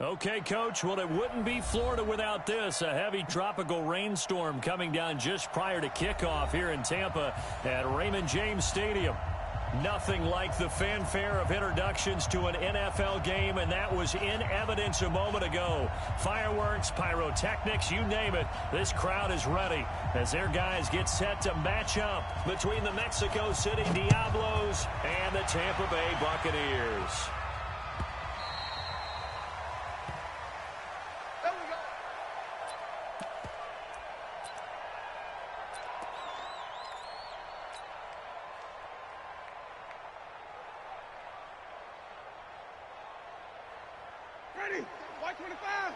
Okay, Coach, well, it wouldn't be Florida without this. A heavy tropical rainstorm coming down just prior to kickoff here in Tampa at Raymond James Stadium. Nothing like the fanfare of introductions to an NFL game, and that was in evidence a moment ago. Fireworks, pyrotechnics, you name it. This crowd is ready as their guys get set to match up between the Mexico City Diablos and the Tampa Bay Buccaneers. Ready? White 25.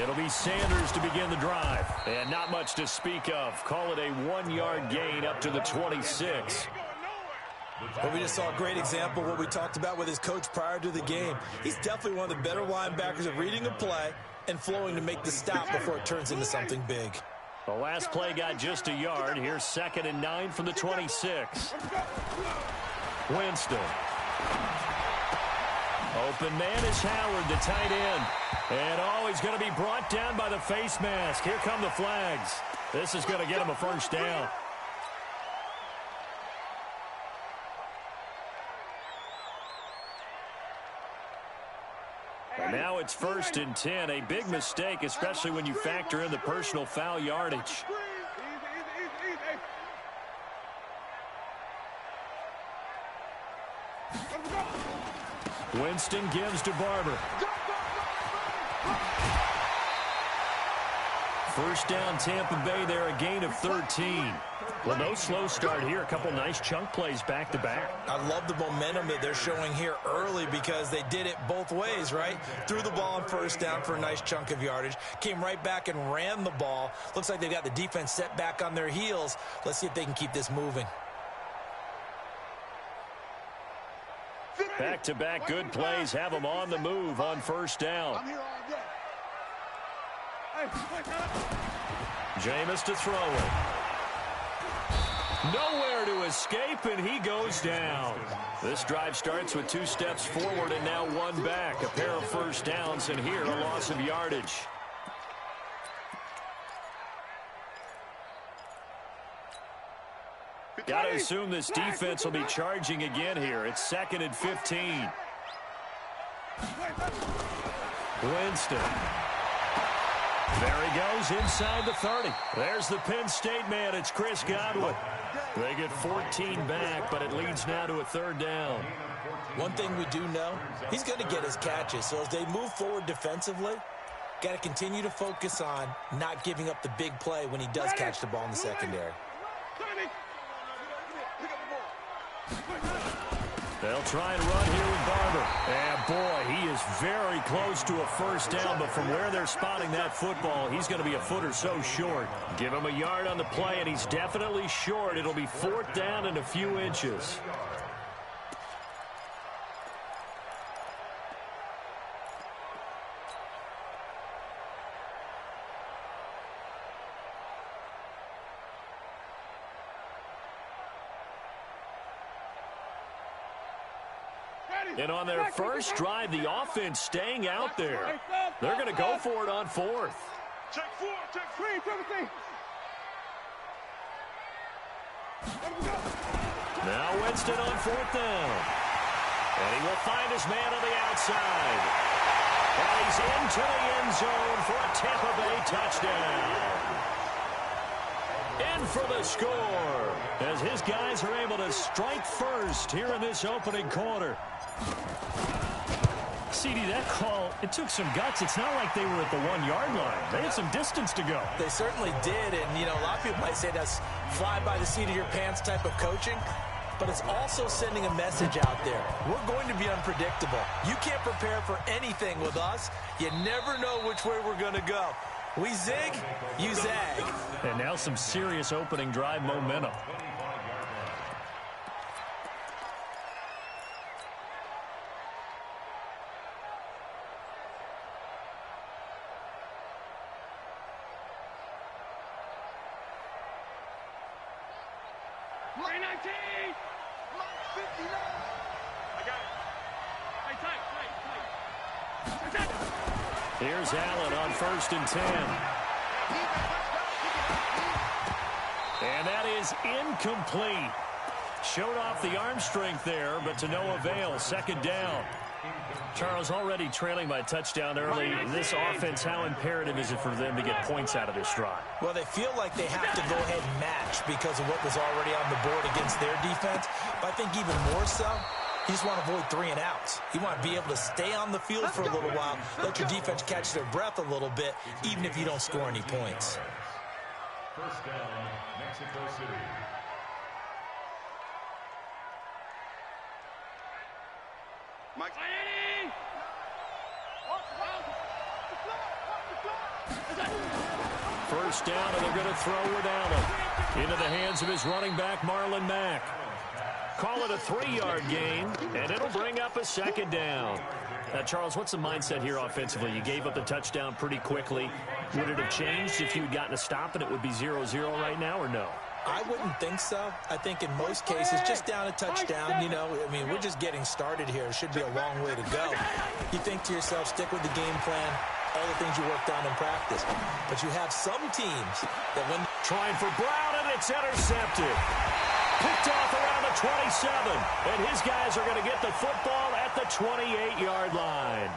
It'll be Sanders to begin the drive. And not much to speak of. Call it a 1-yard gain up to the 26. Well, we just saw a great example of what we talked about with his coach prior to the game. He's definitely one of the better linebackers at reading a play and flowing to make the stop before it turns into something big. The last play got just a yard. Here's 2nd and 9 from the 26. Winston. Open man is Howard, the tight end. And he's going to be brought down by the face mask. Here come the flags. This is going to get him a first down. And now it's 1st and 10. A big mistake, especially when you factor in the personal foul yardage. Winston gives to Barber. First down, Tampa Bay there, a gain of 13. Well, no slow start here. A couple nice chunk plays back-to-back. I love the momentum that they're showing here early because they did it both ways, right? Threw the ball on first down for a nice chunk of yardage. Came right back and ran the ball. Looks like they've got the defense set back on their heels. Let's see if they can keep this moving. Back-to-back good plays have them on the move on first down. Jameis to throw it. Nowhere to escape, and he goes down. This drive starts with 2 steps forward and now 1 back. A pair of first downs, and here a loss of yardage. Got to assume this defense will be charging again here. It's 2nd and 15. Winston. There he goes inside the 30. There's the Penn State man. It's Chris Godwin. They get 14 back, but it leads now to a 3rd down. One thing we do know, he's going to get his catches. So as they move forward defensively, got to continue to focus on not giving up the big play when he does catch the ball in the secondary. They'll try and run here with Barber. And, boy, he is very close to a first down, but from where they're spotting that football, he's going to be a foot or so short. Give him a yard on the play, and he's definitely short. It'll be 4th down and a few inches. And on their first drive, the offense staying out there. They're going to go for it on 4th. Check 4, check 3, Now Winston on 4th down. And he will find his man on the outside. And he's into the end zone for a Tampa Bay touchdown. In for the score as his guys are able to strike first here in this opening quarter. CD, that call, it took some guts. It's not like they were at the 1-yard line. They had some distance to go. They certainly did, and, you know, a lot of people might say that's fly by the seat of your pants type of coaching, but it's also sending a message out there. We're going to be unpredictable. You can't prepare for anything with us. You never know which way we're going to go. We zig, you zag. And now some serious opening drive momentum. Here's Allen on 1st and 10. And that is incomplete. Showed off the arm strength there, but to no avail. 2nd down. Charles, already trailing by a touchdown early. This offense, how imperative is it for them to get points out of this drive? Well, they feel like they have to go ahead and match because of what was already on the board against their defense. But I think even more so, you just want to avoid 3 and outs. You want to be able to stay on the field for a little while, let your defense catch their breath a little bit, even if you don't score any points. 1st down, Mexico City. Mike. First down, and they're going to throw with Allen into the hands of his running back, Marlon Mack. Call it a 3-yard gain, and it'll bring up a 2nd down. Now, Charles, what's the mindset here offensively? You gave up the touchdown pretty quickly. Would it have changed if you had gotten a stop and it would be 0-0 right now, or no? I wouldn't think so. I think in most cases, just down a touchdown, you know, I mean, we're just getting started here. It should be a long way to go. You think to yourself, stick with the game plan, all the things you worked on in practice. But you have some teams that when trying for Brown, and it's intercepted. Picked off around the 27, and his guys are going to get the football at the 28-yard line.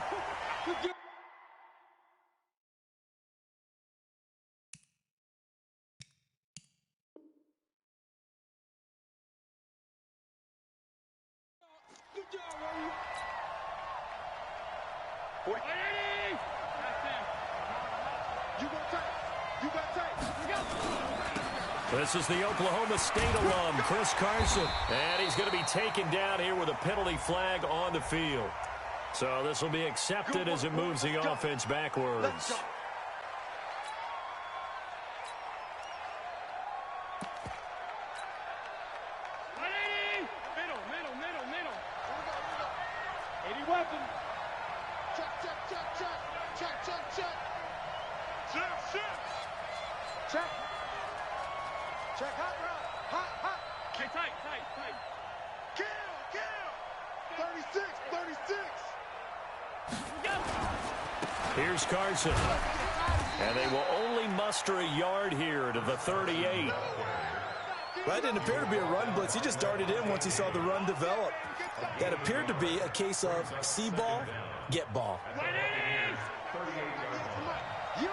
This is the Oklahoma State alum, Chris Carson. And he's going to be taken down here with a penalty flag on the field. So this will be accepted as it moves the offense backwards. Here's Carson. And they will only muster a yard here to the 38. That didn't appear to be a run blitz. He just darted in once he saw the run develop. That appeared to be a case of see ball, get ball. You.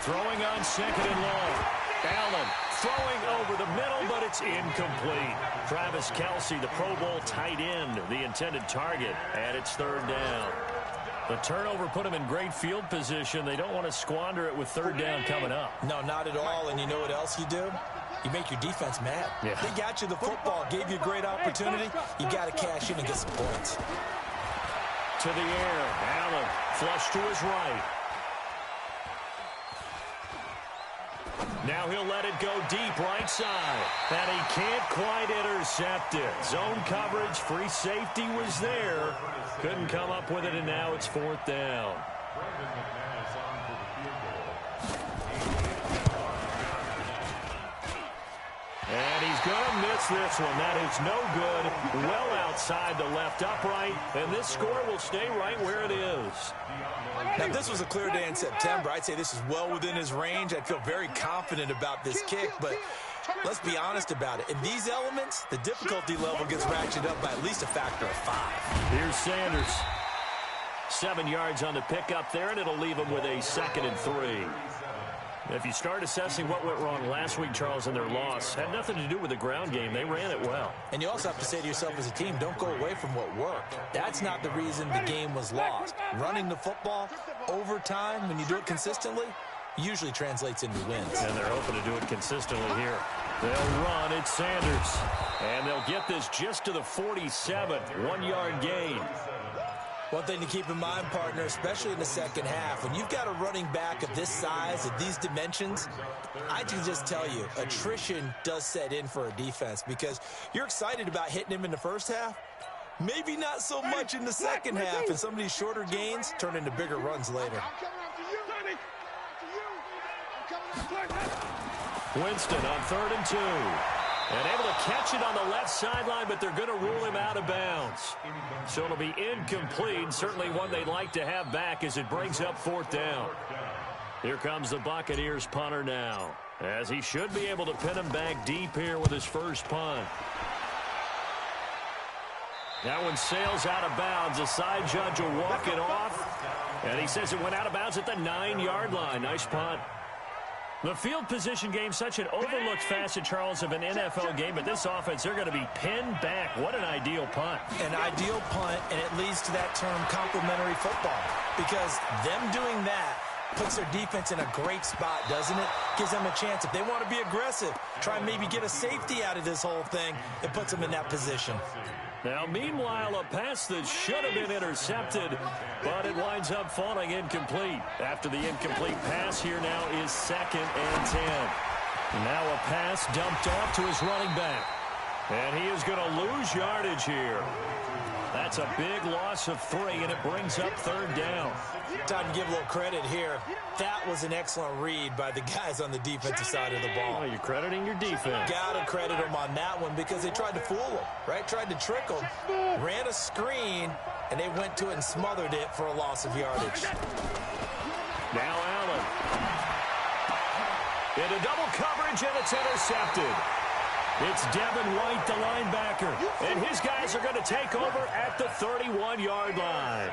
Throwing on 2nd and long. Allen throwing over the middle, but it's incomplete. Travis Kelce, the Pro Bowl tight end, the intended target, and it's 3rd down. The turnover put them in great field position. They don't want to squander it with 3rd down coming up. No, not at all. And you know what else you do? You make your defense mad. Yeah. They got you the football, gave you a great opportunity. You got to cash in and get some points. To the air. Allen flush to his right. Now he'll let it go deep right side. And he can't quite intercept it. Zone coverage, free safety was there. Couldn't come up with it, and now it's 4th down. And he's going to miss this one. That is no good. Well outside the left upright. And this score will stay right where it is. Now, if this was a clear day in September, I'd say this is well within his range. I'd feel very confident about this kick, but let's be honest about it. In these elements, the difficulty level gets ratcheted up by at least a factor of 5. Here's Sanders. 7 yards on the pickup there, and it'll leave him with a 2nd and 3. If you start assessing what went wrong last week, Charles, in their loss, had nothing to do with the ground game. They ran it well. And you also have to say to yourself as a team, don't go away from what worked. That's not the reason the game was lost. Running the football over time, when you do it consistently, usually translates into wins. And they're hoping to do it consistently here. They'll run. It's Sanders. And they'll get this just to the 47. 1-yard gain. One thing to keep in mind, partner, especially in the second half, when you've got a running back of this size, of these dimensions, I can just tell you, attrition does set in for a defense because you're excited about hitting him in the first half. Maybe not so much in the second half, and some of these shorter gains turn into bigger runs later. Winston on 3rd and 2. And able to catch it on the left sideline, but they're going to rule him out of bounds. So it'll be incomplete. Certainly one they'd like to have back as it brings up 4th down. Here comes the Buccaneers punter now, as he should be able to pin him back deep here with his first punt. That one sails out of bounds. The side judge will walk it off, and he says it went out of bounds at the 9-yard line. Nice punt. The field position game, such an overlooked facet, Charles, of an NFL game, but this offense, they're going to be pinned back. What an ideal punt. An ideal punt, and it leads to that term complementary football, because them doing that puts their defense in a great spot, doesn't it? Gives them a chance. If they want to be aggressive, try and maybe get a safety out of this whole thing, it puts them in that position. Now, meanwhile, a pass that should have been intercepted, but it winds up falling incomplete. After the incomplete pass, here now is 2nd and 10. Now a pass dumped off to his running back. And he is going to lose yardage here. That's a big loss of 3, and it brings up 3rd down. Time to give a little credit here. That was an excellent read by the guys on the defensive side of the ball. Oh, you're crediting your defense. Got to credit them on that one because they tried to fool them, right? Tried to trick them, ran a screen, and they went to it and smothered it for a loss of yardage. Now Allen. Into double coverage, and it's intercepted. It's Devin White, the linebacker, and his guys are going to take over at the 31-yard line.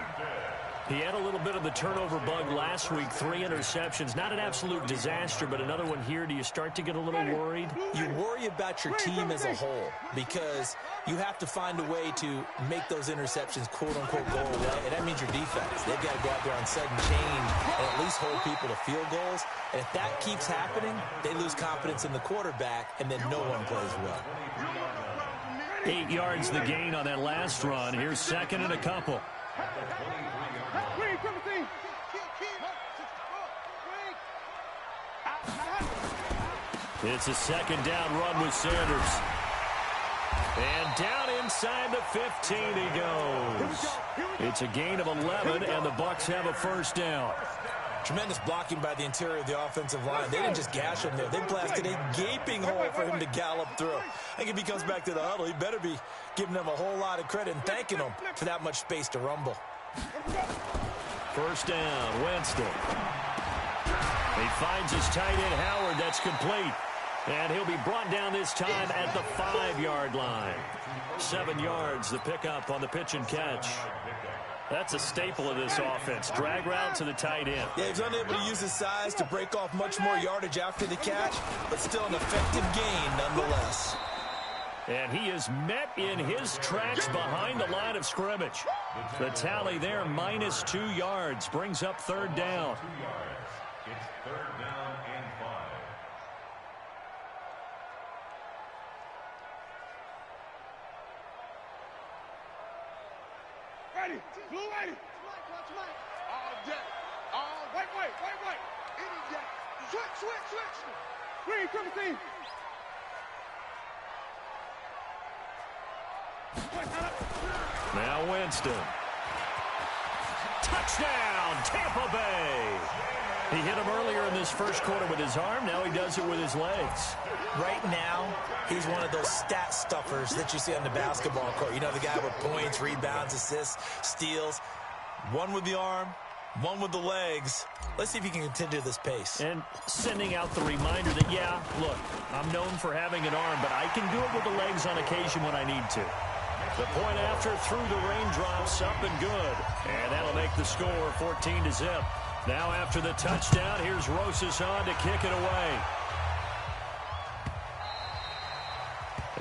He had a little bit of the turnover bug last week, 3 interceptions. Not an absolute disaster, but another one here. Do you start to get a little worried? You worry about your team as a whole because you have to find a way to make those interceptions, quote-unquote, go away, and that means your defense. They've got to go out there on sudden change and at least hold people to field goals. And if that keeps happening, they lose confidence in the quarterback, and then no one plays well. 8 yards the gain on that last run. Here's 2nd and a couple. It's a 2nd down run with Sanders. And down inside the 15 he goes. It's a gain of 11, and the Bucs have a 1st down. Tremendous blocking by the interior of the offensive line. They didn't just gash him there. They blasted a gaping hole for him to gallop through. I think if he comes back to the huddle, he better be giving them a whole lot of credit and thanking them for that much space to rumble. 1st down, Winston. He finds his tight end, Howard. That's complete. And he'll be brought down this time at the 5-yard line. 7 yards, the pickup on the pitch and catch. That's a staple of this offense. Drag route to the tight end. Yeah, he's unable to use his size to break off much more yardage after the catch, but still an effective gain nonetheless. And he is met in his tracks behind the line of scrimmage. The tally there, -2 yards, brings up 3rd down. It's 3rd down and 5. Ready, blue ready. All day. All wait. Any day. Switch. Green, come team. Now Winston. Touchdown, Tampa Bay. He hit him earlier in this first quarter with his arm. Now he does it with his legs. Right now, he's one of those stat stuffers that you see on the basketball court. You know, the guy with points, rebounds, assists, steals. One with the arm, one with the legs. Let's see if he can continue this pace. And sending out the reminder that, yeah, look, I'm known for having an arm, but I can do it with the legs on occasion when I need to. The point after through the raindrops, up and good. And that'll make the score 14-0. Now after the touchdown, here's Rosas on to kick it away.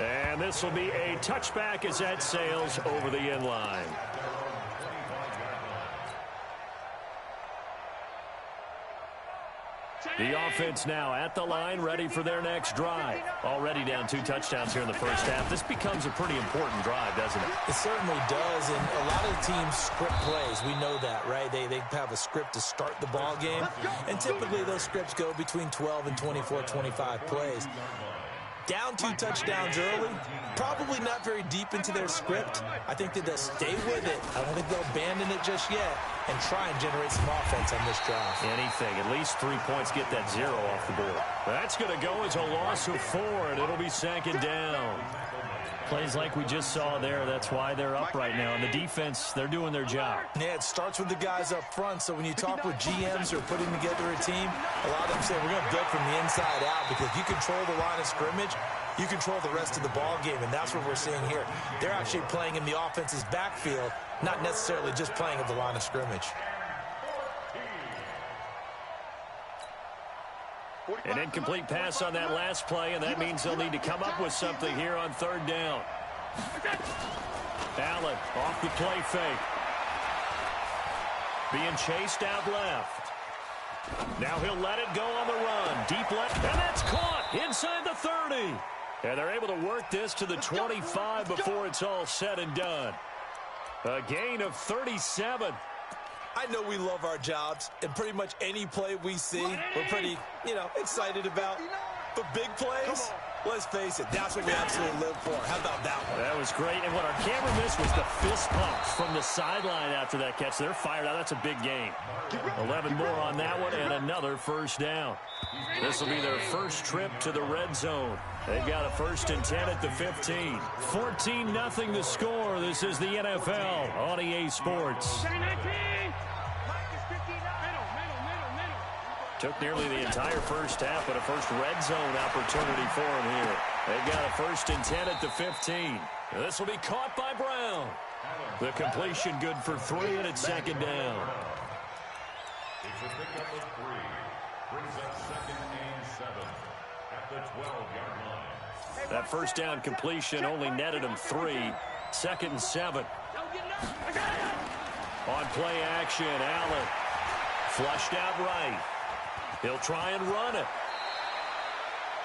And this will be a touchback as that sails over the end line. The offense now at the line, ready for their next drive. Already down 2 touchdowns here in the first half. This becomes a pretty important drive, doesn't it? It certainly does, and a lot of teams script plays. We know that, right? They have a script to start the ball game, and typically those scripts go between 12 and 24, 25 plays. Down 2 touchdowns early, probably not very deep into their script. I think that they'll stay with it. I don't think they'll abandon it just yet and try and generate some offense on this drive. Anything, at least 3 points, get that 0 off the board. That's going to go as a loss of 4, and it'll be 2nd down. Plays like we just saw there, that's why they're up right now. And the defense, they're doing their job. Yeah, it starts with the guys up front. So when you talk with GMs who are putting together a team, a lot of them say we're going to build from the inside out, because if you control the line of scrimmage, you control the rest of the ball game, and that's what we're seeing here. They're actually playing in the offense's backfield, not necessarily just playing at the line of scrimmage. An incomplete pass on that last play, and that means they'll need to come up with something here on 3rd down. Allen off the play fake. Being chased out left. Now he'll let it go on the run. Deep left, and that's caught inside the 30. And they're able to work this to the 25 before it's all said and done. A gain of 37. I know we love our jobs, and pretty much any play we see, we're pretty, excited about. But big plays, let's face it, that's what we absolutely live for. How about that one? That was great, and what our camera missed was the fist pumps from the sideline after that catch. They're fired out. That's a big game. 11 more on that one, and another 1st down. This will be their first trip to the red zone. They've got a 1st and 10 at the 15. 14-0 the score. This is the NFL on EA Sports. Took nearly the entire first half, but a first red zone opportunity for him here. They've got a 1st and 10 at the 15. This will be caught by Brown. The completion good for 3, and it's 2nd down. It's a pickup of 3. Brings up 2nd and 7 at the 12-yard line. That first down completion only netted him 3. 2nd and 7. On play action, Allen. Flushed out right. He'll try and run it.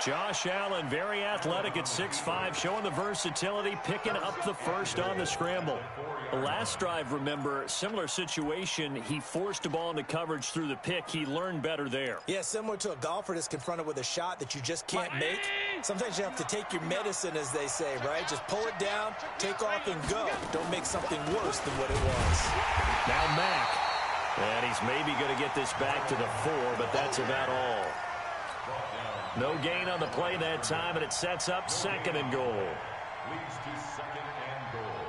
Josh Allen, very athletic at 6'5", showing the versatility, picking up the first on the scramble. The last drive, remember, similar situation. He forced a ball into coverage through the pick. He learned better there. Yeah, similar to a golfer that's confronted with a shot that you just can't make. Sometimes you have to take your medicine, as they say, right? Just pull it down, take off, and go. Don't make something worse than what it was. Now Mack. And he's maybe going to get this back to the 4, but that's about all. No gain on the play that time, and it sets up 2nd and goal. Leads to 2nd and goal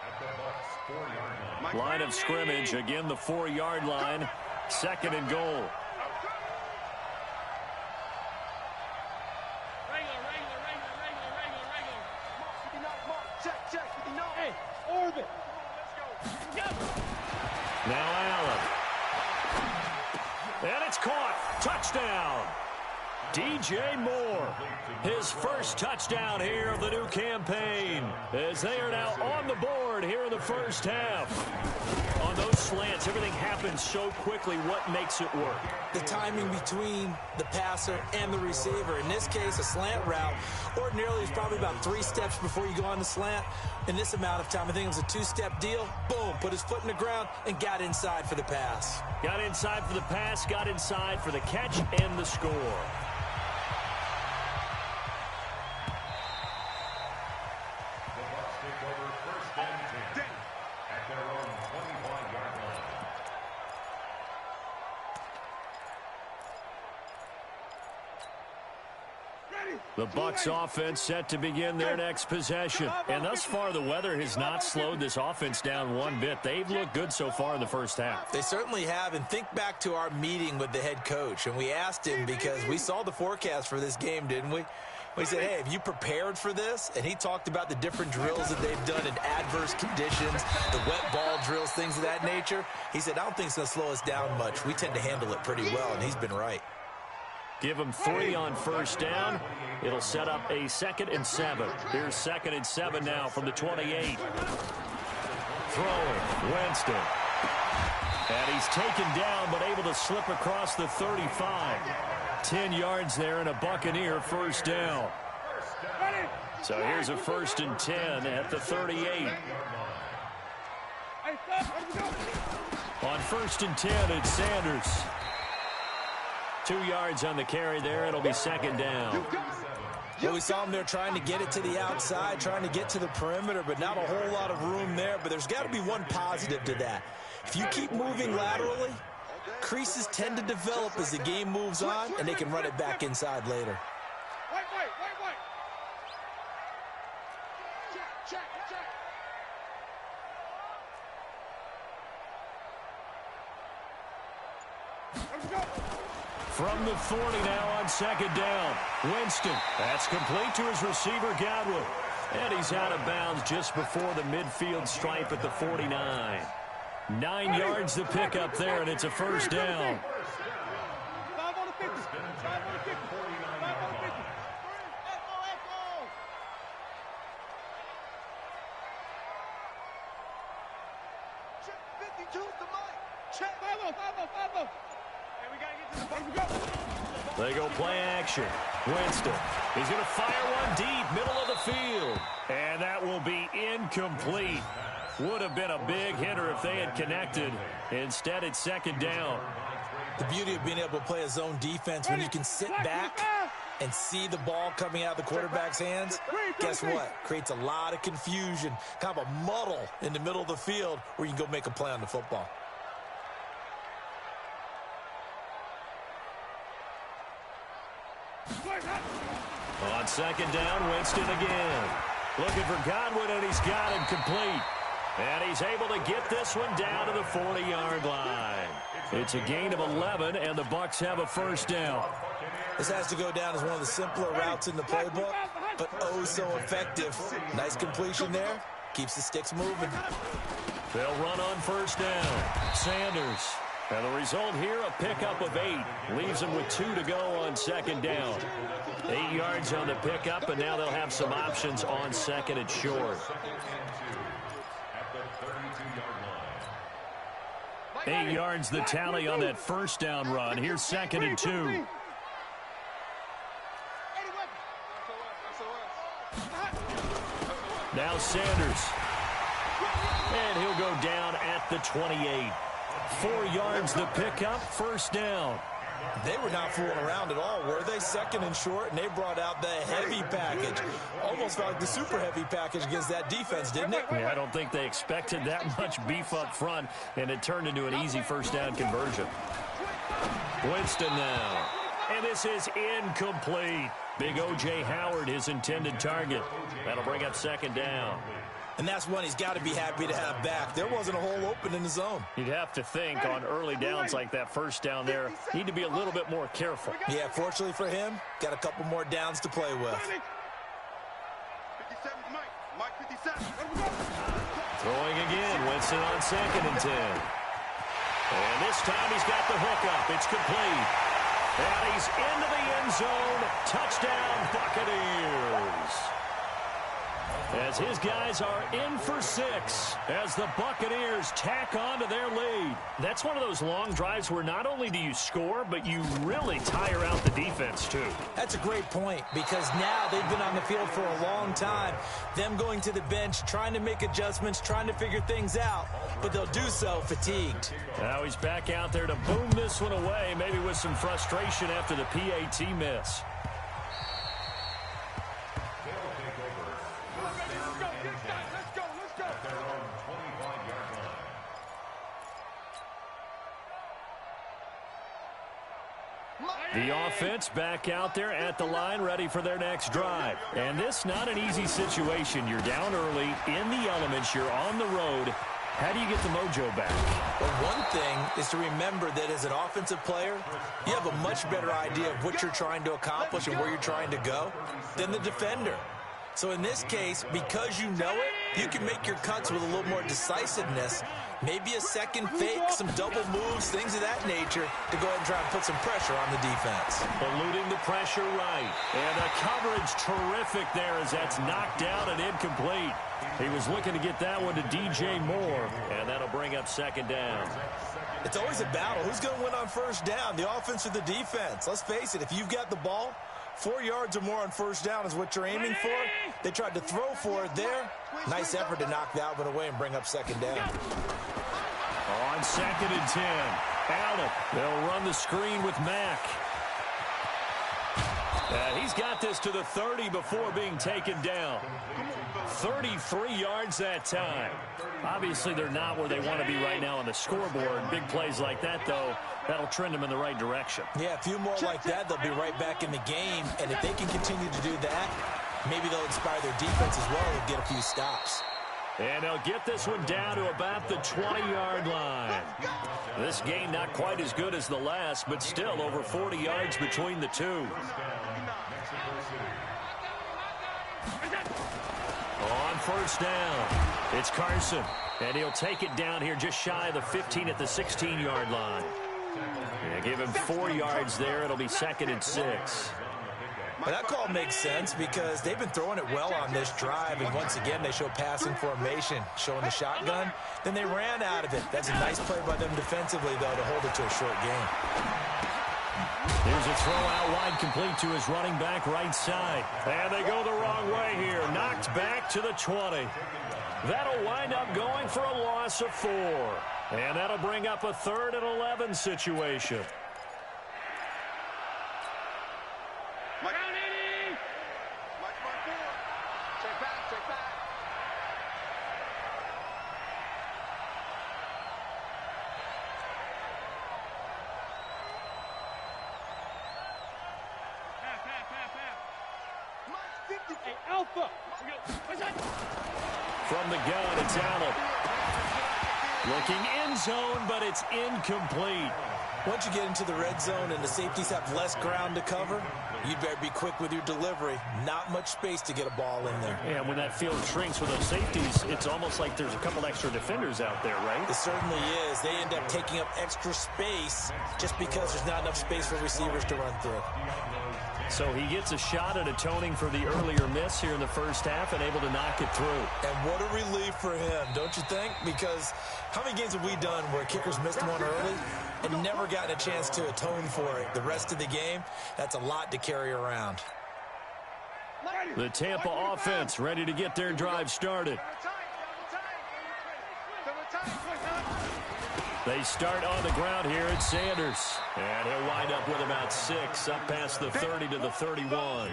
at the Bucs 4-yard line. Line of scrimmage, again the 4-yard line, 2nd and goal. Now Allen. And it's caught. Touchdown. DJ Moore. His first touchdown here of the new campaign, as they are now on the board here in the first half. On those slants, everything happens so quickly. What makes it work? The timing between the passer and the receiver. In this case, a slant route ordinarily is probably about 3 steps before you go on the slant. In this amount of time, I think it was a 2-step deal. Boom, put his foot in the ground and got inside for the pass. Got inside for the pass, got inside for the catch and the score. The Bucs offense set to begin their next possession. And thus far, the weather has not slowed this offense down one bit. They've looked good so far in the first half. They certainly have. And think back to our meeting with the head coach. And we asked him, because we saw the forecast for this game, didn't we? We said, hey, have you prepared for this? And he talked about the different drills that they've done in adverse conditions, the wet ball drills, things of that nature. He said, I don't think it's going to slow us down much. We tend to handle it pretty well, and he's been right. Give him 3 on first down. It'll set up a 2nd and 7. Here's 2nd and 7 now from the 28. Throwing, Winston. And he's taken down, but able to slip across the 35. 10 yards there and a Buccaneer first down. So here's a 1st and 10 at the 38. On 1st and 10, it's Sanders. 2 yards on the carry there. It'll be 2nd down. Well, we saw him there trying to get it to the outside, trying to get to the perimeter, but not a whole lot of room there. But there's got to be one positive to that. If you keep moving laterally, creases tend to develop as the game moves on, and they can run it back inside later. Wait. Check. Let's go. From the 40 now on second down. Winston. That's complete to his receiver, Godwin. And he's out of bounds just before the midfield stripe at the 49. 9 yards to pick up there, and it's a first down. 5 on the 50. 5 on the 50. 5 on the 50. Check 52 is the mic. Check 5-0. And we got to get to the ball. They go play action. Winston. He's going to fire one deep, middle of the field. And that will be incomplete. Would have been a big hitter if they had connected. Instead, it's second down. The beauty of being able to play a zone defense when you can sit back and see the ball coming out of the quarterback's hands, guess what? Creates a lot of confusion, kind of a muddle in the middle of the field where you can go make a play on the football. On second down, Winston again. Looking for Godwin, and he's got him complete. And he's able to get this one down to the 40-yard line. It's a gain of 11, and the Bucs have a first down. This has to go down as one of the simpler routes in the playbook, but oh so effective. Nice completion there. Keeps the sticks moving. They'll run on first down. Sanders. And the result here, a pickup of 8. Leaves them with 2 to go on second down. 8 yards on the pickup, and now they'll have some options on second and short. 8 yards the tally on that first down run. Here's second and 2. Now Sanders. And he'll go down at the 28. 4 yards the pickup, first down. They were not fooling around at all, were they? Second and short, and they brought out the heavy package. Almost felt like the super heavy package against that defense, didn't it? Yeah, I don't think they expected that much beef up front, and it turned into an easy first down conversion. Winston now. And this is incomplete. Big O.J. Howard, his intended target. That'll bring up second down. And that's one he's got to be happy to have back. There wasn't a hole open in the zone. You'd have to think on early downs like that first down there, need to be a little bit more careful. Yeah, fortunately for him, got a couple more downs to play with. 57 Mike 57. Throwing again, Winston on second and 10. And this time he's got the hookup. It's complete. And he's into the end zone. Touchdown, Buccaneers. As his guys are in for 6 as the Buccaneers tack on to their lead. That's one of those long drives where not only do you score, but you really tire out the defense, too. That's a great point, because now they've been on the field for a long time. Them going to the bench, trying to make adjustments, trying to figure things out, but they'll do so fatigued. Now he's back out there to boom this one away, maybe with some frustration after the PAT miss. The offense back out there at the line, ready for their next drive. And this not an easy situation. You're down early, in the elements, you're on the road. How do you get the mojo back? Well, one thing is to remember that as an offensive player, you have a much better idea of what you're trying to accomplish and where you're trying to go than the defender. So in this case, because you know it, you can make your cuts with a little more decisiveness. Maybe a second fake, some double moves, things of that nature to go ahead and try and put some pressure on the defense. Eluding the pressure right. And the coverage terrific there as that's knocked down and incomplete. He was looking to get that one to DJ Moore, and that'll bring up second down. It's always a battle. Who's going to win on first down, the offense or the defense? Let's face it, if you've got the ball, 4 yards or more on first down is what you're aiming for. They tried to throw for it there. Nice effort to knock that one away and bring up second down. On second and 10. Allen. They'll run the screen with Mack. He's got this to the 30 before being taken down. 33 yards that time. Obviously, they're not where they want to be right now on the scoreboard. Big plays like that, though, that'll trend them in the right direction. Yeah, a few more like that, they'll be right back in the game. And if they can continue to do that, maybe they'll inspire their defense as well and get a few stops. And they'll get this one down to about the 20-yard line. This game not quite as good as the last, but still over 40 yards between the two. On first down, it's Carson. And he'll take it down here just shy of the 15 at the 16-yard line. Yeah, give him 4 yards there. It'll be 2nd and 6. Well, that call makes sense because they've been throwing it well on this drive, and once again they show passing formation, showing the shotgun. Then they ran out of it. That's a nice play by them defensively, though, to hold it to a short game. Here's a throw out wide, complete to his running back right side. And they go the wrong way here. Knocked back to the 20. That'll wind up going for a loss of 4. And that'll bring up a 3rd and 11 situation. From the gun, it's Allen. Looking end zone, but it's incomplete. Once you get into the red zone and the safeties have less ground to cover, you'd better be quick with your delivery. Not much space to get a ball in there. Yeah, when that field shrinks with those safeties, it's almost like there's a couple extra defenders out there, right? It certainly is. They end up taking up extra space just because there's not enough space for receivers to run through. So he gets a shot at atoning for the earlier miss here in the first half and able to knock it through. And what a relief for him, don't you think? Because how many games have we done where kickers missed one early and never gotten a chance to atone for it? The rest of the game, that's a lot to carry around. The Tampa offense ready to get their drive started. They start on the ground here at Sanders. And he'll wind up with about 6 up past the 30 to the 31.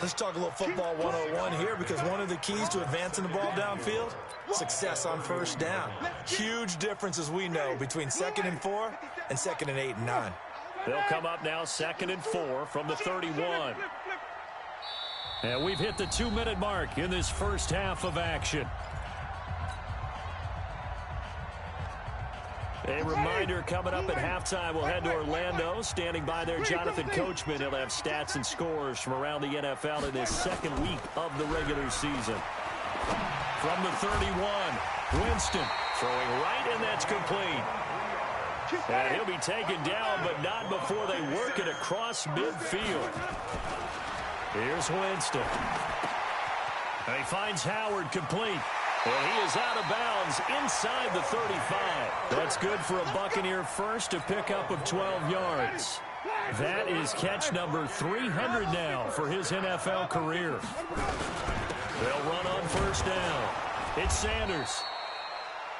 Let's talk a little football 101 here, because one of the keys to advancing the ball downfield, success on first down. Huge difference, as we know, between 2nd and 4 and 2nd and 8 and 9. They'll come up now 2nd and 4 from the 31. And we've hit the 2-minute mark in this first half of action. A reminder, coming up at halftime, we'll head to Orlando. Standing by there, Jonathan Coachman. He'll have stats and scores from around the NFL in his 2nd week of the regular season. From the 31, Winston throwing right, and that's complete. And he'll be taken down, but not before they work it across midfield. Here's Winston. And he finds Howard complete. And he is out of bounds inside the 35. That's good for a Buccaneer first, a pickup of 12 yards. That is catch number 300 now for his NFL career. They'll run on first down. It's Sanders.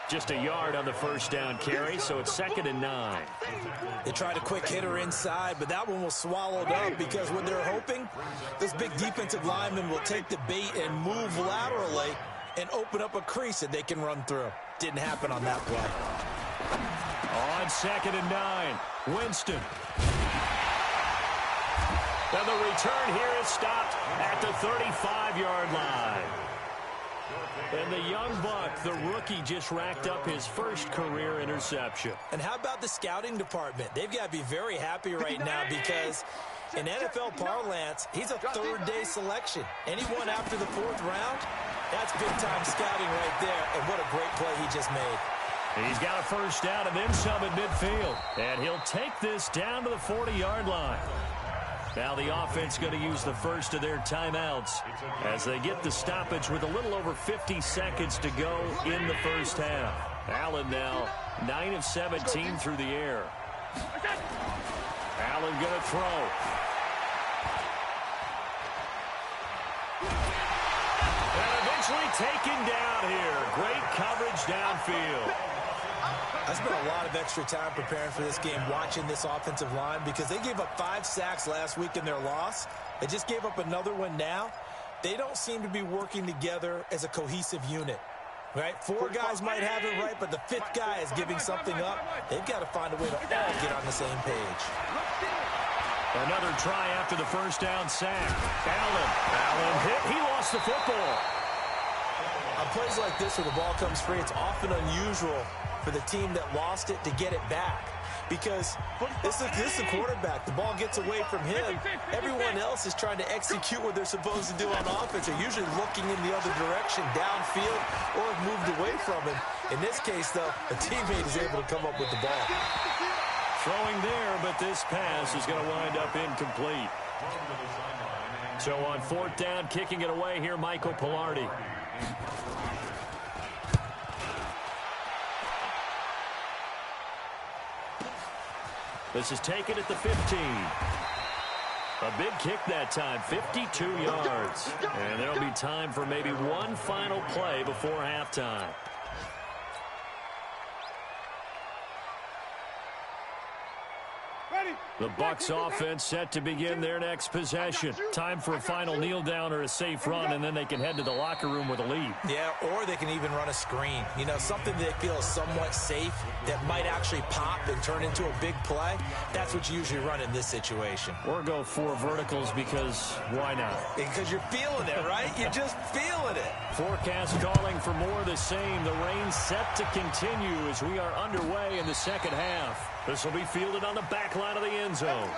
Just a yard on the first down carry, so it's 2nd and 9. They tried a quick hitter inside, but that one was swallowed up because what they're hoping, this big defensive lineman will take the bait and move laterally and open up a crease that they can run through. Didn't happen on that play. On 2nd and 9, Winston. And the return here is stopped at the 35-yard line. And the young buck, the rookie, just racked up his first career interception. And how about the scouting department? They've got to be very happy right now because in NFL parlance, he's a 3rd-day selection. Anyone after the 4th round, that's big-time scouting right there. And what a great play he just made. He's got a first down and then some at midfield. And he'll take this down to the 40-yard line. Now the offense going to use the first of their timeouts as they get the stoppage with a little over 50 seconds to go in the first half. Allen now 9 of 17 through the air. Allen going to throw. And eventually taken down here. Great coverage downfield. I spent a lot of extra time preparing for this game, watching this offensive line, because they gave up 5 sacks last week in their loss. They just gave up another one now. They don't seem to be working together as a cohesive unit, right? 4 guys might have it right, but the 5th guy is giving something up. They've got to find a way to all get on the same page. Another try after the first down sack. Allen hit. He lost the football. On plays like this where the ball comes free, it's often unusual for the team that lost it to get it back, because this is the quarterback. The ball gets away from him. Everyone else is trying to execute what they're supposed to do on offense. They're usually looking in the other direction, downfield, or have moved away from him. In this case, though, a teammate is able to come up with the ball. Throwing there, but this pass is going to wind up incomplete. So on 4th down, kicking it away here, Michael Pilardi. This is taken at the 15. A big kick that time, 52 yards. And there'll be time for maybe one final play before halftime. The Bucs offense set to begin their next possession. Time for a final kneel down or a safe run, and then they can head to the locker room with a lead. Yeah, or they can even run a screen. You know, something they feel is somewhat safe that might actually pop and turn into a big play. That's what you usually run in this situation. Or go 4 verticals, because why not? Because you're feeling it, right? You're just feeling it. Forecast calling for more of the same. The rain set to continue as we are underway in the second half. This will be fielded on the back line of the end zone.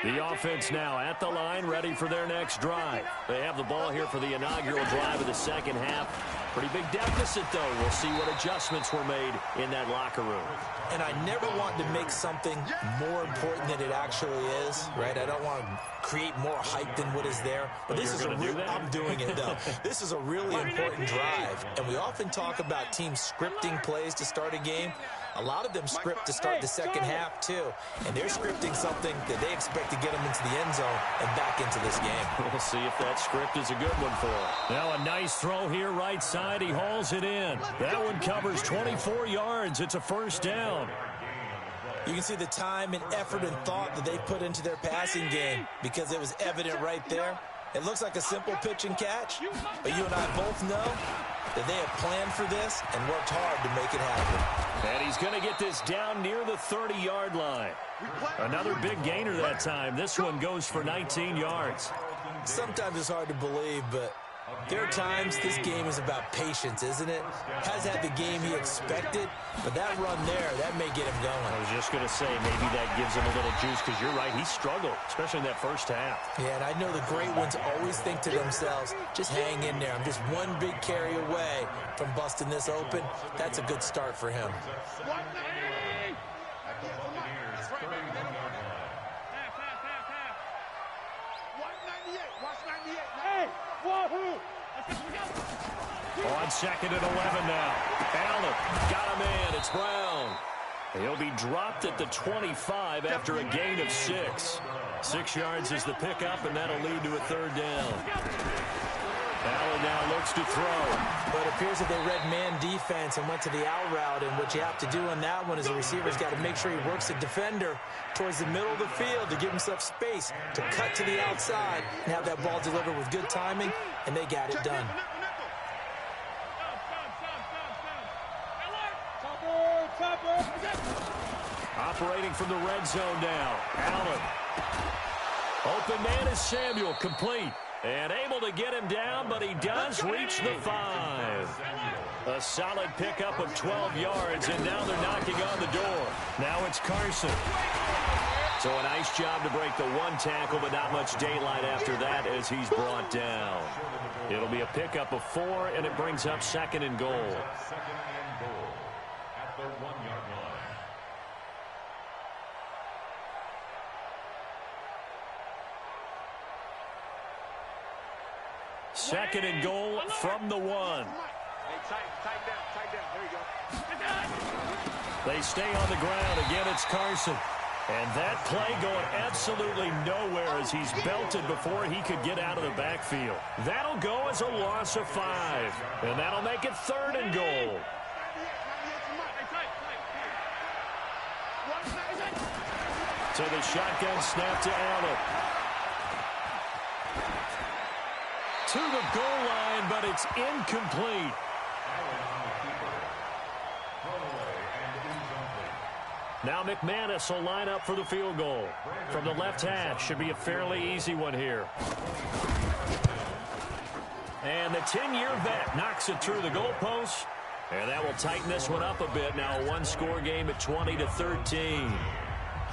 The offense now at the line, ready for their next drive. They have the ball here for the inaugural drive of the second half. Pretty big deficit, though. We'll see what adjustments were made in that locker room. And I never want to make something more important than it actually is, right? I don't want to create more hype than what is there. But this is a real, I'm doing it, though. This is a really important drive. And we often talk about teams scripting plays to start a game. A lot of them script to start the second half, too. And they're scripting something that they expect to get them into the end zone and back into this game. We'll see if that script is a good one for him. Now a nice throw here, right side. He hauls it in. That one covers 24 yards. It's a first down. You can see the time and effort and thought that they put into their passing game, because it was evident right there. It looks like a simple pitch and catch, but you and I both know that they have planned for this and worked hard to make it happen. And he's going to get this down near the 30-yard line. Another big gainer that time. This one goes for 19 yards. Sometimes it's hard to believe, but there are times this game is about patience, isn't it? Has had the game he expected, but that run there, that may get him going. I was just going to say, maybe that gives him a little juice, because you're right, he struggled, especially in that first half. Yeah, and I know the great ones always think to themselves, just hang in there. I'm just one big carry away from busting this open. That's a good start for him. On 2nd and 11 now. Allen got him in. It's Brown. He'll be dropped at the 25 after a gain of 6. 6 yards is the pickup, and that'll lead to a 3rd down. Allen now looks to throw. But it appears that they read man defense and went to the out route, and what you have to do on that one is the receiver's got to make sure he works the defender towards the middle of the field to give himself space to cut to the outside and have that ball delivered with good timing, and they got it done. Operating from the red zone now. Allen. Open man is Samuel, complete. And able to get him down, but he does reach the 5. A solid pickup of 12 yards, and now they're knocking on the door. Now it's Carson. So a nice job to break the 1 tackle, but not much daylight after that as he's brought down. It'll be a pickup of 4, and it brings up 2nd and goal. At the 1-yard line. Second and goal from the 1. Hey, tighten down. There you go. They stay on the ground. Again, it's Carson. And that play going absolutely nowhere as he's belted before he could get out of the backfield. That'll go as a loss of 5. And that'll make it 3rd and goal. So the shotgun snap to Allen. To the goal line, but it's incomplete. Now McManus will line up for the field goal. From the left hash, should be a fairly easy one here. And the 10-year vet knocks it through the goalpost. And that will tighten this one up a bit. Now a one-score game at 20-13.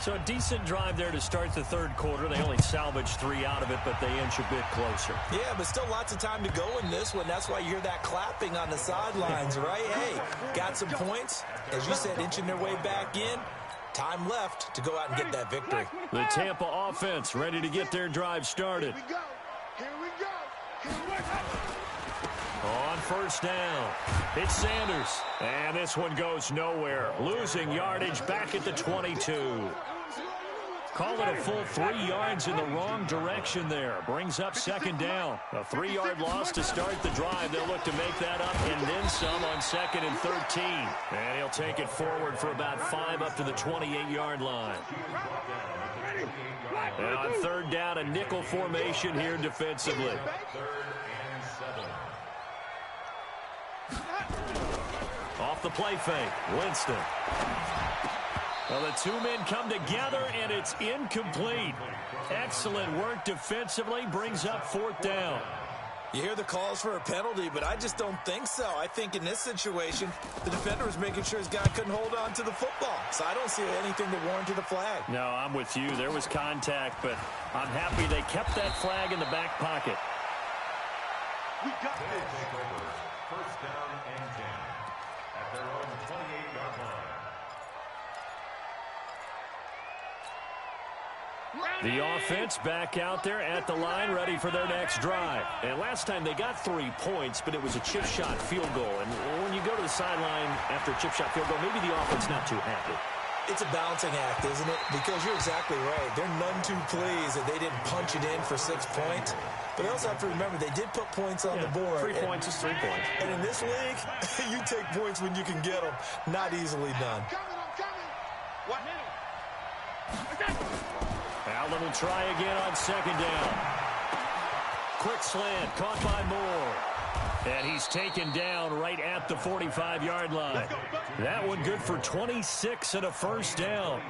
So a decent drive there to start the third quarter. They only salvaged 3 out of it, but they inch a bit closer. Yeah, but still lots of time to go in this one. That's why you hear that clapping on the sidelines, right? Hey, got some points. As you said, inching their way back in. Time left to go out and get that victory. The Tampa offense ready to get their drive started. Here we go. Here we go. Here we go. On first down, it's Sanders. And this one goes nowhere. Losing yardage back at the 22. Call it a full 3 yards in the wrong direction there. Brings up second down. A 3-yard loss to start the drive. They'll look to make that up and then some on 2nd and 13. And he'll take it forward for about 5 up to the 28-yard line. And on 3rd down, a nickel formation here defensively. 3rd and 7. Off the play fake, Winston. Well, the 2 men come together, and it's incomplete. Excellent work defensively, brings up 4th down. You hear the calls for a penalty, but I just don't think so. I think in this situation, the defender was making sure his guy couldn't hold on to the football. So I don't see anything that warranted a flag. No, I'm with you. There was contact, but I'm happy they kept that flag in the back pocket. We got this. Take over. 1st down and 10 at their own 28-yard line. The offense back out there at the line, ready for their next drive. And last time they got 3 points, but it was a chip shot field goal. And when you go to the sideline after a chip shot field goal, maybe the offense not too happy. It's a balancing act, isn't it? Because you're exactly right. They're none too pleased that they didn't punch it in for 6 points. But they also have to remember they did put points on the board. 3 points is 3 points. And in this league, you take points when you can get them. Not easily done. I'm coming. What? Allen will try again on 2nd down. Quick slant, caught by Moore. And he's taken down right at the 45-yard line. That one good for 26 and a 1st down.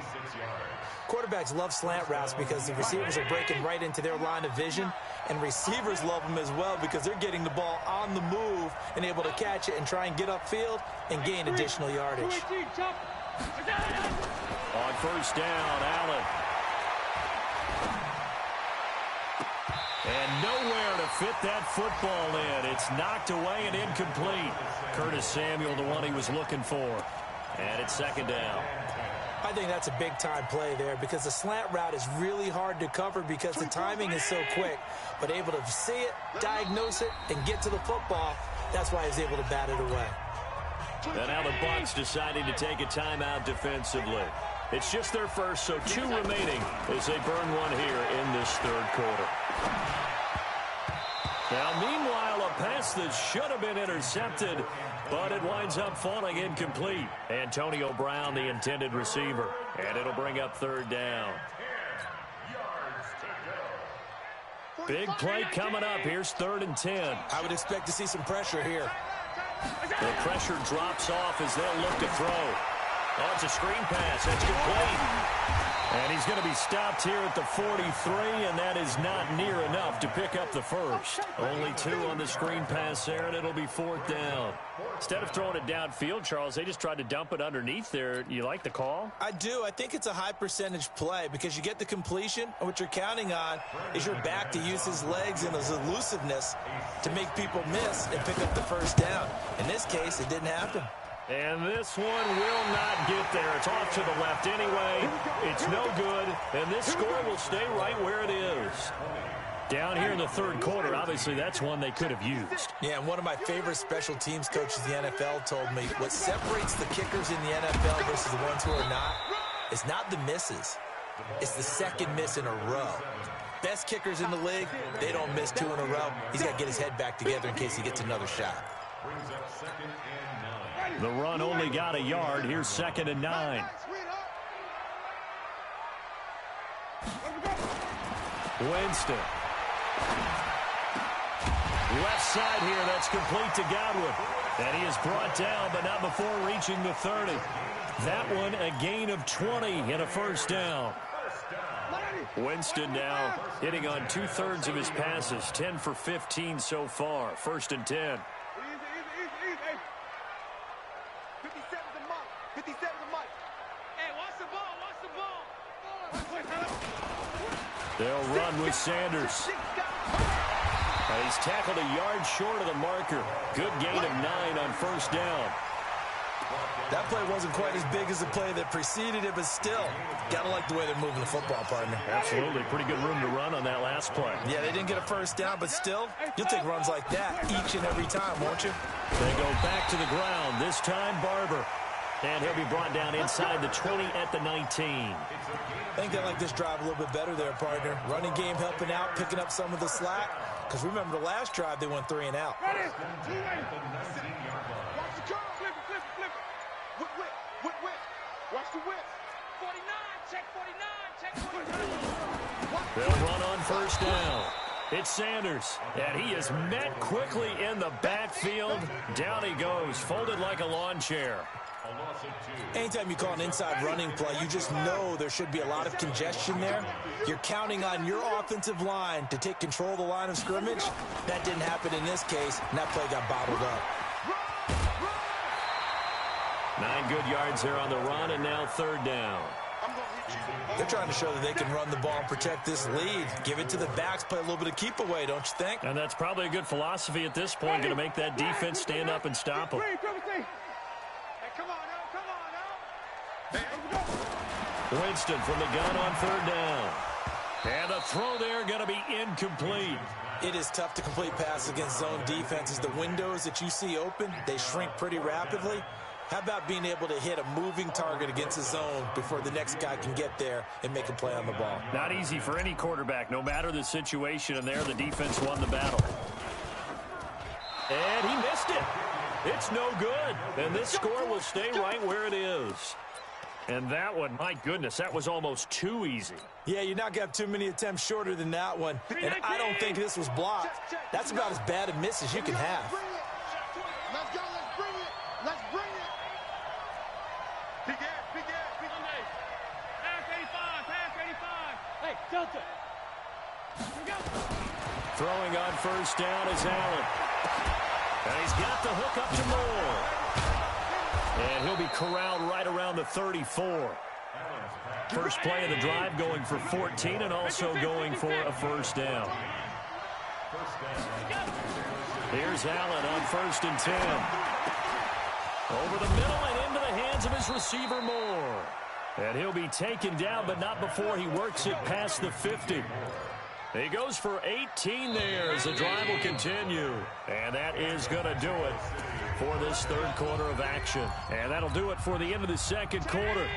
Quarterbacks love slant routes because the receivers are breaking right into their line of vision, and receivers love them as well because they're getting the ball on the move and able to catch it and try and get upfield and gain additional yardage. On 1st down, Allen. And nowhere to fit that football in. It's knocked away and incomplete. Curtis Samuel, the one he was looking for. And it's 2nd down. I think that's a big-time play there because the slant route is really hard to cover because the timing is so quick. But able to see it, diagnose it, and get to the football, that's why he's able to bat it away. And now the Bucs deciding to take a timeout defensively. It's just their first, so 2 remaining as they burn one here in this 3rd quarter. Now, meanwhile, a pass that should have been intercepted, but it winds up falling incomplete. Antonio Brown, the intended receiver, and it'll bring up 3rd down. Big play coming up. Here's 3rd and 10. I would expect to see some pressure here. The pressure drops off as they'll look to throw. Oh, it's a screen pass. That's complete. And he's going to be stopped here at the 43, and that is not near enough to pick up the first. Only 2 on the screen pass there, and it'll be 4th down. Instead of throwing it downfield, Charles, they just tried to dump it underneath there. You like the call? I do. I think it's a high-percentage play because you get the completion, and what you're counting on is your back to use his legs and his elusiveness to make people miss and pick up the 1st down. In this case, it didn't happen. And this one will not get there. It's off to the left anyway. It's no good, and this score will stay right where it is. Down here in the 3rd quarter, obviously that's one they could have used. Yeah, and one of my favorite special teams coaches in the NFL told me what separates the kickers in the NFL versus the ones who are not is not the misses. It's the second miss in a row. Best kickers in the league, they don't miss 2 in a row. He's got to get his head back together in case he gets another shot. Brings up 2nd and 9. The run only got a yard. Here's 2nd and 9. Winston. Left side here, that's complete to Godwin. And he is brought down, but not before reaching the 30. That one a gain of 20 and a first down. Winston now hitting on 2/3 of his passes, 10 for 15 so far. 1st and 10. 57's a month. 57's a month. Hey, watch the ball. Watch the ball. They'll run with Sanders. He's tackled a yard short of the marker. Good gain of 9 on 1st down. That play wasn't quite as big as the play that preceded it, but still, gotta like the way they're moving the football, partner. Absolutely. Pretty good room to run on that last play. Yeah, they didn't get a first down, but still, you'll take runs like that each and every time, won't you? They go back to the ground. This time, Barber. And he'll be brought down inside the 20 at the 19. I think they like this drive a little bit better there, partner. Running game helping out, picking up some of the slack. Because remember, the last drive, they went 3 and out. Watch the curve. Flip it. Whip. Watch the whip. 49. Check 49. They'll run on 1st down. It's Sanders, and he is met quickly in the backfield. Down he goes, folded like a lawn chair. Anytime you call an inside running play, you just know there should be a lot of congestion there. You're counting on your offensive line to take control of the line of scrimmage. That didn't happen in this case, and that play got bottled up. 9 good yards there on the run, and now 3rd down. They're trying to show that they can run the ball and protect this lead. Give it to the backs, play a little bit of keep away, don't you think? And that's probably a good philosophy at this point, going to make that defense stand up and stop them. Winston from the gun on 3rd down. And the throw there going to be incomplete. It is tough to complete passes against zone defenses. The windows that you see open, they shrink pretty rapidly. How about being able to hit a moving target against the zone before the next guy can get there and make a play on the ball? Not easy for any quarterback, no matter the situation, and there the defense won the battle. And he missed it. It's no good. And this score will stay right where it is. And that one, my goodness, that was almost too easy. Yeah, you're not going to have too many attempts shorter than that one. And I don't think this was blocked. That's about as bad a miss as you can have. Let's go. Let's bring it. Big ass. Pass 85. Hey, Delta. Here we go. Throwing on 1st down is Allen. And he's got the hook up to Moore. And he'll be corralled right around the 34. First play of the drive going for 14 and also going for a 1st down. Here's Allen on 1st and 10. Over the middle and into the hands of his receiver Moore. And he'll be taken down, but not before he works it past the 50. He goes for 18 there as the drive will continue. And that is going to do it for this 3rd quarter of action. And that'll do it for the end of the 2nd quarter.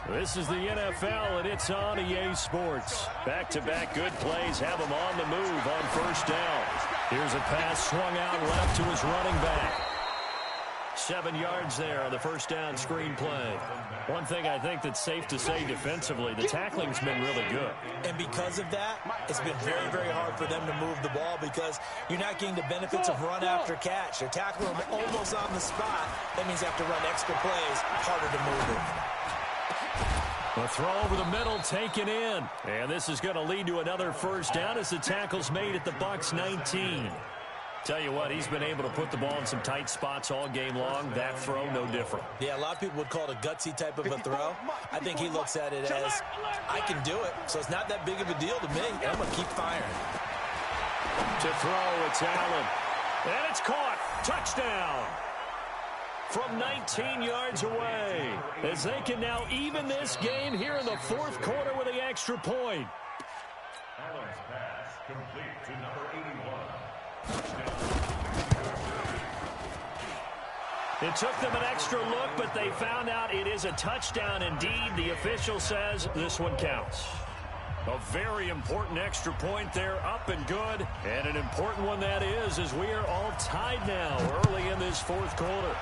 This is the NFL, and it's on EA Sports. Back-to-back good plays have him on the move on 1st down. Here's a pass swung out left to his running back. 7 yards there on the 1st down screen play. One thing I think that's safe to say defensively, the tackling's been really good. And because of that, it's been very, very hard for them to move the ball because you're not getting the benefits of run after catch. They're tackling them almost on the spot. That means they have to run extra plays, harder to move it. A throw over the middle taken in. And this is going to lead to another 1st down as the tackle's made at the Bucs 19. Tell you what, he's been able to put the ball in some tight spots all game long. That throw, no different. Yeah, a lot of people would call it a gutsy type of a throw. I think he looks at it as, I can do it, so it's not that big of a deal to me, and I'm going to keep firing. To throw, it's Allen. And it's caught. Touchdown. From 19 yards away. As they can now even this game here in the 4th quarter with the extra point. Allen's pass complete to number 81. It took them an extra look, but they found out it is a touchdown indeed. The official says this one counts. A very important extra point there, up and good. And an important one that is, as we are all tied now early in this fourth quarter.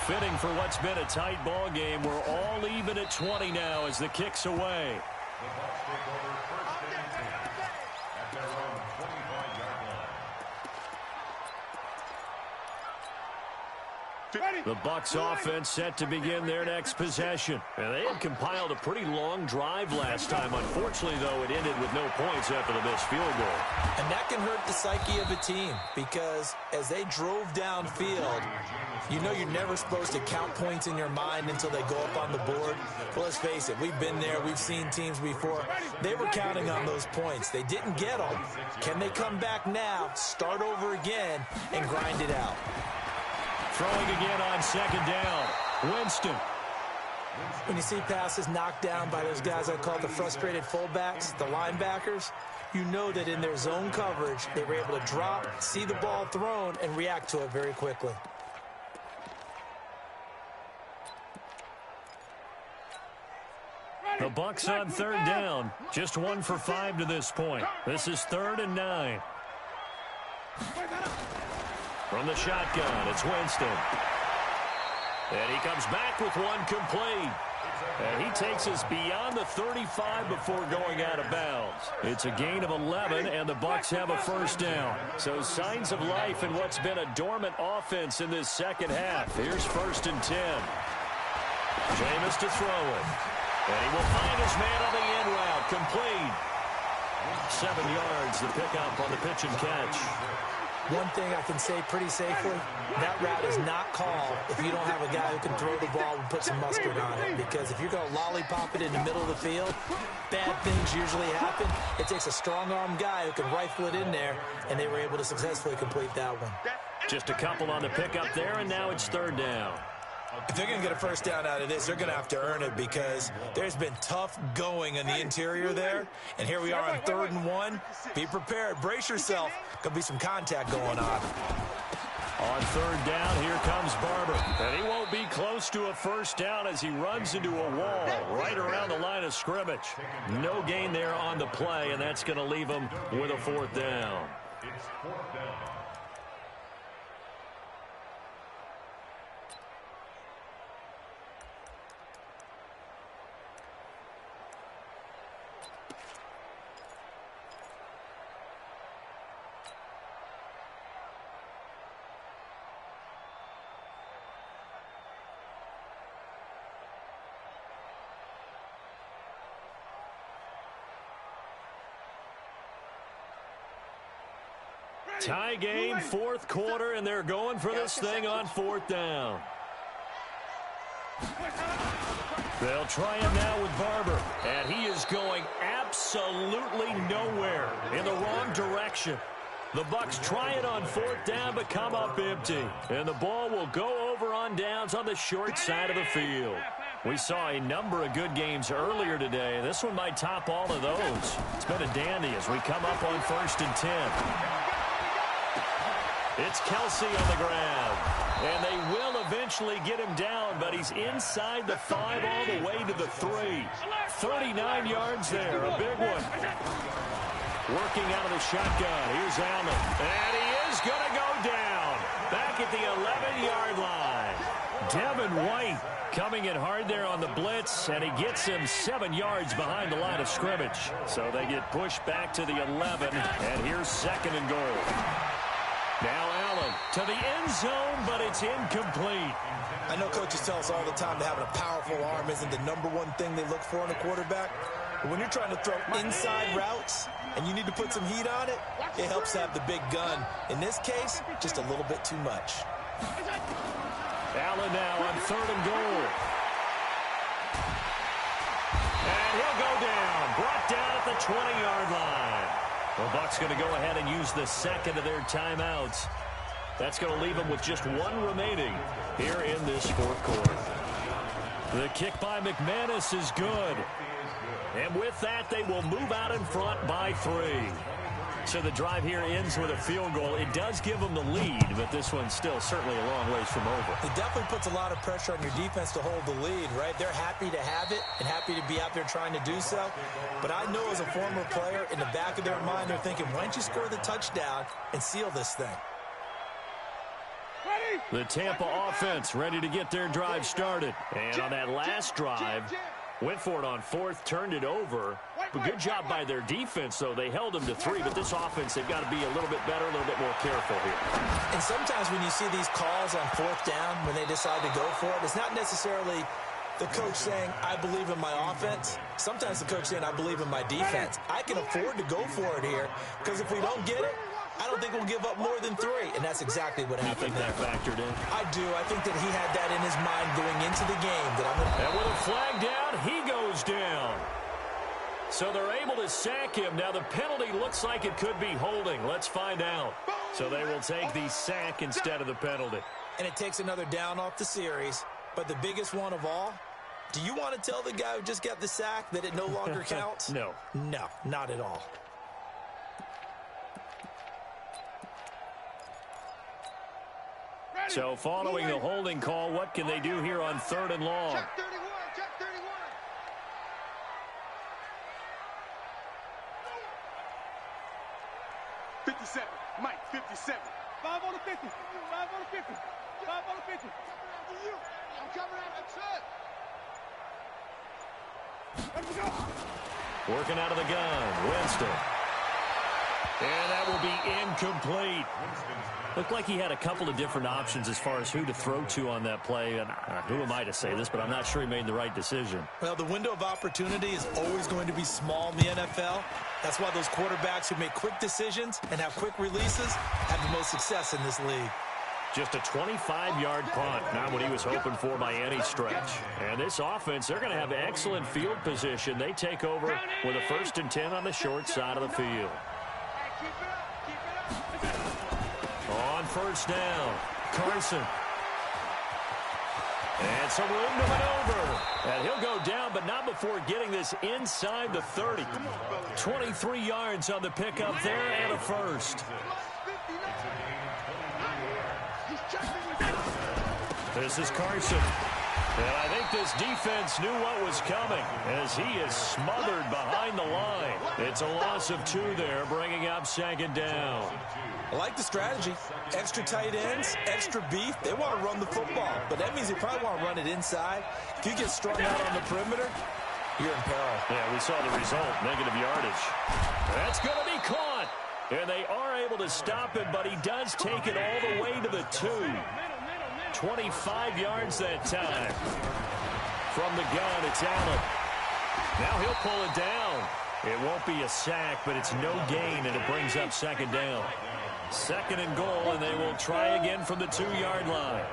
Fitting for what's been a tight ball game. We're all even at 20 now as the kick's away. The Bucs take over first and 10 at their own 25-yard line. The Bucs offense set to begin their next possession. And they had compiled a pretty long drive last time. Unfortunately, though, it ended with no points after the missed field goal. And that can hurt the psyche of a team because as they drove downfield, you know you're never supposed to count points in your mind until they go up on the board. Well, let's face it, we've been there. We've seen teams before. They were counting on those points. They didn't get them. Can they come back now, start over again, and grind it out? Throwing again on second down. Winston. When you see passes knocked down by those guys I call the frustrated fullbacks, the linebackers, you know that in their zone coverage, they were able to drop, see the ball thrown, and react to it very quickly. The Bucs on third down. Just 1 for 5 to this point. This is 3rd and 9. From the shotgun, it's Winston. And he comes back with one complete. And he takes us beyond the 35 before going out of bounds. It's a gain of 11, and the Bucs have a first down. So signs of life in what's been a dormant offense in this second half. Here's 1st and 10. Jameis to throw it. And he will find his man on the in route. Complete. 7 yards, the pickup on the pitch and catch. One thing I can say pretty safely, that route is not called if you don't have a guy who can throw the ball and put some mustard on it. Because if you're going to lollipop it in the middle of the field, bad things usually happen. It takes a strong-arm guy who can rifle it in there, and they were able to successfully complete that one. Just a couple on the pickup there, and now it's 3rd down. If they're going to get a first down out of this, they're going to have to earn it because there's been tough going in the interior there. And here we are on 3rd and 1. Be prepared. Brace yourself. Going to be some contact going on. On 3rd down, here comes Barber. And he won't be close to a first down as he runs into a wall right around the line of scrimmage. No gain there on the play, and that's going to leave him with a 4th down. It's 4th down. Tie game, 4th quarter, and they're going for this thing on 4th down. They'll try him now with Barber, and he is going absolutely nowhere, in the wrong direction. The Bucs try it on 4th down, but come up empty. And the ball will go over on downs on the short side of the field. We saw a number of good games earlier today. This one might top all of those. It's been a dandy as we come up on 1st and 10. It's Kelsey on the ground. And they will eventually get him down, but he's inside the 5 all the way to the 3. 39 yards there, a big one. Working out of the shotgun. Here's Allen. And he is going to go down. Back at the 11-yard line. Devin White coming in hard there on the blitz, and he gets him 7 yards behind the line of scrimmage. So they get pushed back to the 11, and here's 2nd and goal. Now Allen to the end zone, but it's incomplete. I know coaches tell us all the time that having a powerful arm isn't the #1 thing they look for in a quarterback. But when you're trying to throw inside routes and you need to put some heat on it, it helps to have the big gun. In this case, just a little bit too much. Allen now on 3rd and goal. And he'll go down. Brought down at the 20-yard line. The Bucs going to go ahead and use the 2nd of their timeouts. That's going to leave them with just 1 remaining here in this 4th quarter. The kick by McManus is good. And with that, they will move out in front by 3. So the drive here ends with a field goal. It does give them the lead, but this one's still certainly a long ways from over. It definitely puts a lot of pressure on your defense to hold the lead, right? They're happy to have it and happy to be out there trying to do so. But I know as a former player, in the back of their mind, they're thinking, why don't you score the touchdown and seal this thing? The Tampa offense ready to get their drive started. And on that last drive, went for it on fourth, turned it over. But good job by their defense, though. They held them to 3, but this offense, they've got to be a little bit better, a little bit more careful here. And sometimes when you see these calls on fourth down, when they decide to go for it, it's not necessarily the coach saying, I believe in my offense. Sometimes the coach saying, I believe in my defense. I can afford to go for it here, because if we don't get it, I don't think we'll give up more than 3, and that's exactly what happened there. You think that factored in? I do. I think that he had that in his mind going into the game. And with a flag down, he goes down. So they're able to sack him. Now the penalty looks like it could be holding. Let's find out. So they will take the sack instead of the penalty. And it takes another down off the series. But the biggest one of all, do you want to tell the guy who just got the sack that it no longer counts? No. No, not at all. So following the holding call, what can they do here on 3rd and long? Check 31, check 31. Mike, 57. 5 on the 50. 5 on the 50. 5 on the 50. I'm coming out. That's it. Let me go. Working out of the gun, Winston. And that will be incomplete. Looked like he had a couple of different options as far as who to throw to on that play. And who am I to say this, but I'm not sure he made the right decision. Well, the window of opportunity is always going to be small in the NFL. That's why those quarterbacks who make quick decisions and have quick releases have the most success in this league. Just a 25-yard punt, not what he was hoping for by any stretch. And this offense, they're going to have excellent field position. They take over with a 1st and 10 on the short side of the field. On 1st down, Carson. And some room to maneuver. And he'll go down, but not before getting this inside the 30. 23 yards on the pickup there and a 1st. This is Carson. And I think this defense knew what was coming as he is smothered behind the line. It's a loss of 2 there, bringing up 2nd down. I like the strategy. Extra tight ends, extra beef. They want to run the football, but that means they probably want to run it inside. If you get strung out on the perimeter, you're in peril. Yeah, we saw the result, negative yardage. That's going to be caught. And they are able to stop him, but he does take it all the way to the 2. 25 yards that time. From the gun, it's Allen. Now he'll pull it down. It won't be a sack, but it's no gain, and it brings up 2nd down. 2nd and goal, and they will try again from the 2-yard line.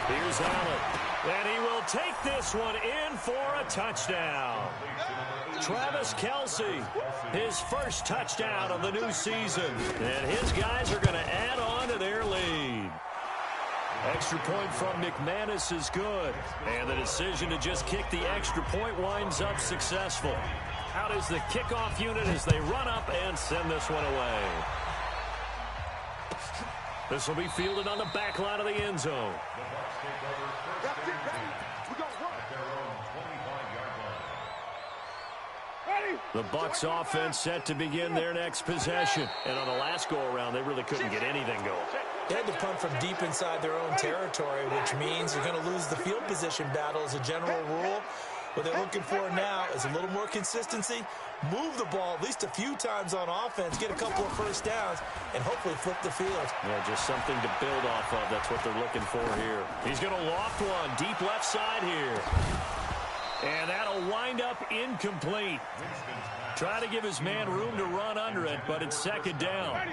Here's Allen, and he will take this one in for a touchdown. Travis Kelce, his first touchdown of the new season, and his guys are going to add on to their lead. Extra point from McManus is good, and the decision to just kick the extra point winds up successful. Out is the kickoff unit as they run up and send this one away. This will be fielded on the back line of the end zone. The Bucs offense set to begin their next possession. And on the last go-around, they really couldn't get anything going. They had to punt from deep inside their own territory, which means you're going to lose the field position battle as a general rule. What they're looking for now is a little more consistency, move the ball at least a few times on offense, get a couple of 1st downs, and hopefully flip the field. Yeah, just something to build off of. That's what they're looking for here. He's going to loft one deep left side here. And that'll wind up incomplete. Try to give his man room to run under it, but it's 2nd down.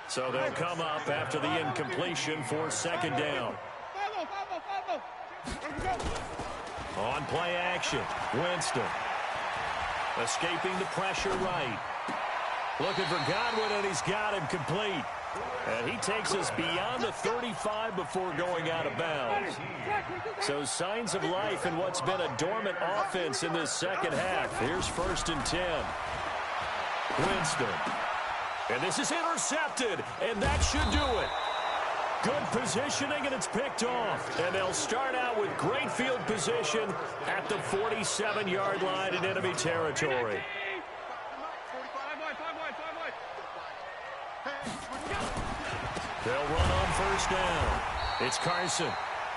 So they'll come up after the incompletion for 2nd down. On play action, Winston. Escaping the pressure right. Looking for Godwin, and he's got him complete. And he takes us beyond the 35 before going out of bounds. So signs of life in what's been a dormant offense in this second half. Here's 1st and 10. Winston. And this is intercepted, and that should do it. Good positioning, and it's picked off. And they'll start out with great field position at the 47-yard line in enemy territory. They'll run on 1st down. It's Carson.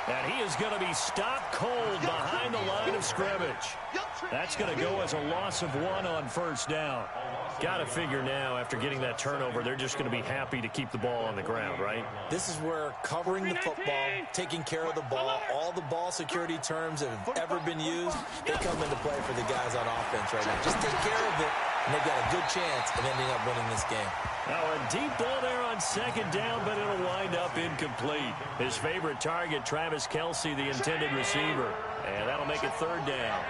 And he is going to be stopped cold behind the line of scrimmage. That's going to go as a loss of 1 on 1st down. Got to figure now, after getting that turnover, they're just going to be happy to keep the ball on the ground, right? This is where covering the football, taking care of the ball, all the ball security terms that have ever been used, they come into play for the guys on offense right now. Just take care of it, and they've got a good chance of ending up winning this game. Now a deep ball there on 2nd down, but it'll wind up incomplete. His favorite target, Travis Kelce, the intended receiver. And that'll make it 3rd down.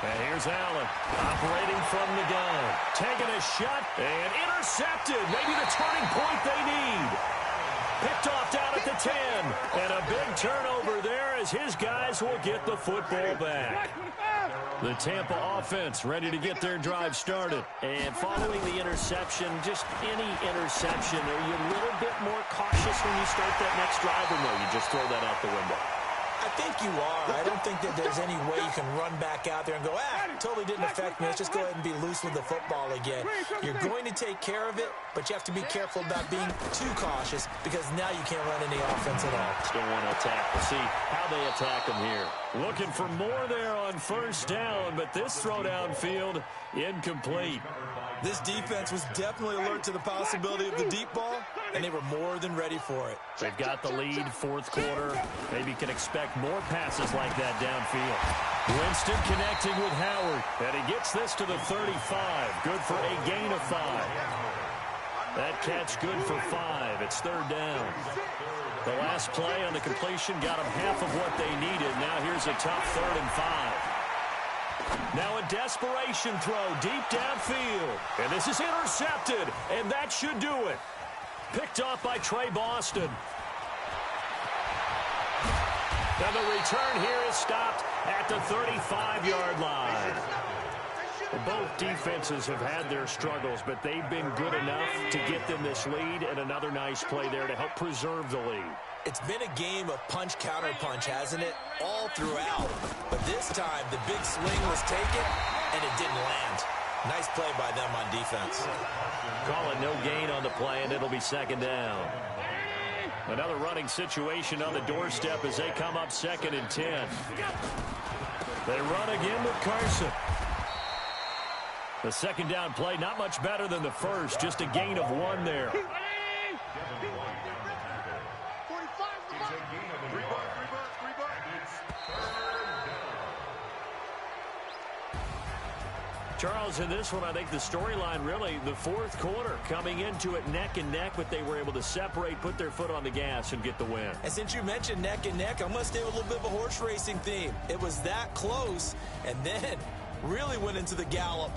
And here's Allen, operating from the gun. Taking a shot, and intercepted. Maybe the turning point they need. Picked off down at the 10. And a big turnover there as his guys will get the football back. The Tampa offense ready to get their drive started. And following the interception, just any interception, are you a little bit more cautious when you start that next drive, or no, you just throw that out the window? I think you are. I don't think that there's any way you can run back out there and go, totally didn't affect me. Let's just go ahead and be loose with the football again. You're going to take care of it, but you have to be careful about being too cautious because now you can't run any offense at all. Still want to attack. We'll see how they attack them here. Looking for more there on 1st down, but this throw downfield incomplete. This defense was definitely alert to the possibility of the deep ball, and they were more than ready for it. They've got the lead, 4th quarter. Maybe can expect more passes like that downfield. Winston connecting with Howard, and he gets this to the 35. Good for a gain of 5. That catch good for 5. It's 3rd down. The last play on the completion got them half of what they needed. Now here's a tough 3rd and 5. Now a desperation throw deep downfield. And this is intercepted, and that should do it. Picked off by Trey Boston. And the return here is stopped at the 35-yard line. Both defenses have had their struggles, but they've been good enough to get them this lead, and another nice play there to help preserve the lead. It's been a game of punch-counter-punch, hasn't it? All throughout. But this time, the big swing was taken, and it didn't land. Nice play by them on defense. Call it no gain on the play, and it'll be 2nd down. Another running situation on the doorstep as they come up 2nd and 10. They run again with Carson. The 2nd down play, not much better than the first, just a gain of 1 there. Charles, in this one, I think the storyline really, the 4th quarter, coming into it neck and neck, but they were able to separate, put their foot on the gas, and get the win. And since you mentioned neck and neck, I'm going to stay with a little bit of a horse racing theme. It was that close, and then really went into the gallop